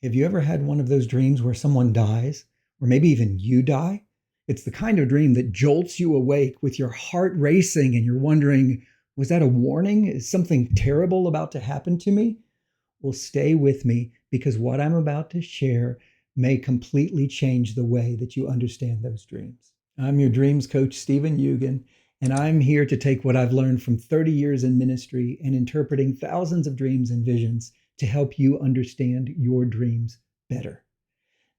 Have you ever had one of those dreams where someone dies, or maybe even you die? It's the kind of dream that jolts you awake with your heart racing and you're wondering, was that a warning? Is something terrible about to happen to me? Well, stay with me because what I'm about to share may completely change the way that you understand those dreams. I'm your dreams coach, Stephen Eugen, and I'm here to take what I've learned from 30 years in ministry and interpreting thousands of dreams and visions to help you understand your dreams better.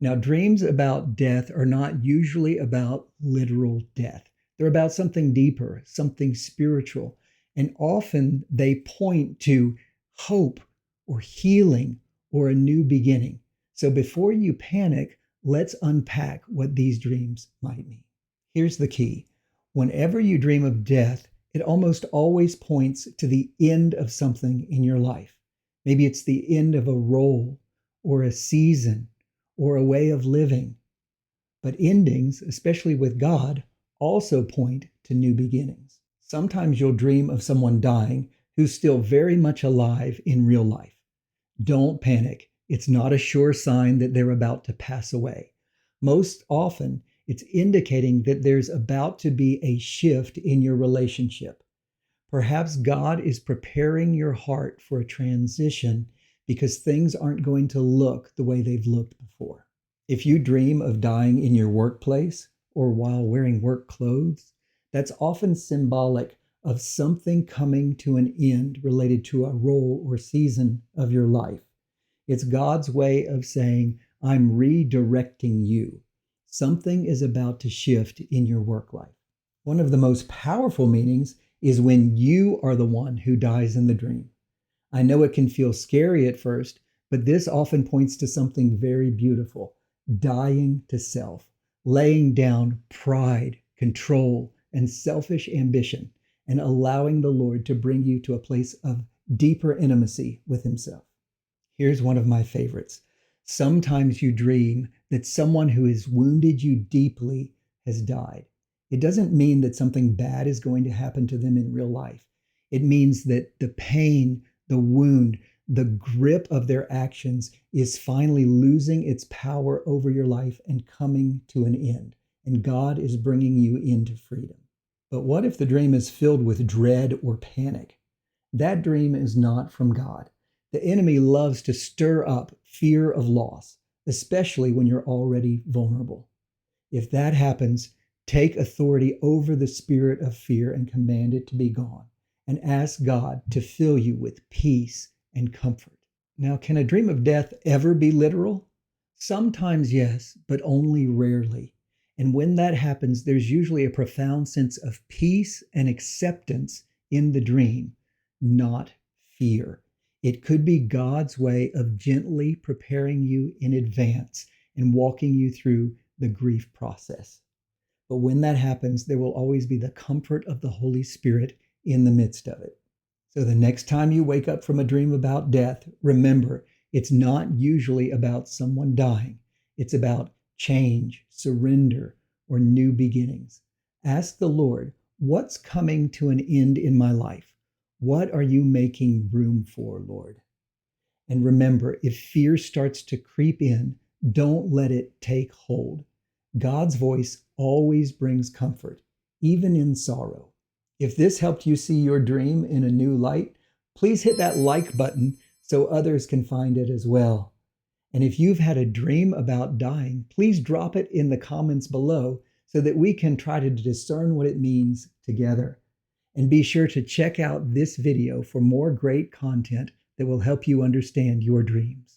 Now, dreams about death are not usually about literal death. They're about something deeper, something spiritual, and often they point to hope or healing or a new beginning. So before you panic, let's unpack what these dreams might mean. Here's the key. Whenever you dream of death, it almost always points to the end of something in your life. Maybe it's the end of a role or a season or a way of living. But endings, especially with God, also point to new beginnings. Sometimes you'll dream of someone dying who's still very much alive in real life. Don't panic. It's not a sure sign that they're about to pass away. Most often, it's indicating that there's about to be a shift in your relationship. Perhaps God is preparing your heart for a transition because things aren't going to look the way they've looked before. If you dream of dying in your workplace or while wearing work clothes, that's often symbolic of something coming to an end related to a role or season of your life. It's God's way of saying, I'm redirecting you. Something is about to shift in your work life. One of the most powerful meanings is when you are the one who dies in the dream. I know it can feel scary at first, but this often points to something very beautiful, dying to self, laying down pride, control, and selfish ambition, and allowing the Lord to bring you to a place of deeper intimacy with Himself. Here's one of my favorites. Sometimes you dream that someone who has wounded you deeply has died. It doesn't mean that something bad is going to happen to them in real life. It means that the pain, the wound, the grip of their actions is finally losing its power over your life and coming to an end. And God is bringing you into freedom. But what if the dream is filled with dread or panic? That dream is not from God. The enemy loves to stir up fear of loss, especially when you're already vulnerable. If that happens, take authority over the spirit of fear and command it to be gone, and ask God to fill you with peace and comfort. Now, can a dream of death ever be literal? Sometimes yes, but only rarely. And when that happens, there's usually a profound sense of peace and acceptance in the dream, not fear. It could be God's way of gently preparing you in advance and walking you through the grief process. But when that happens, there will always be the comfort of the Holy Spirit in the midst of it. So the next time you wake up from a dream about death, remember, it's not usually about someone dying. It's about change, surrender, or new beginnings. Ask the Lord, what's coming to an end in my life? What are you making room for, Lord? And remember, if fear starts to creep in, don't let it take hold. God's voice always brings comfort, even in sorrow. If this helped you see your dream in a new light, please hit that like button so others can find it as well. And if you've had a dream about dying, please drop it in the comments below so that we can try to discern what it means together. And be sure to check out this video for more great content that will help you understand your dreams.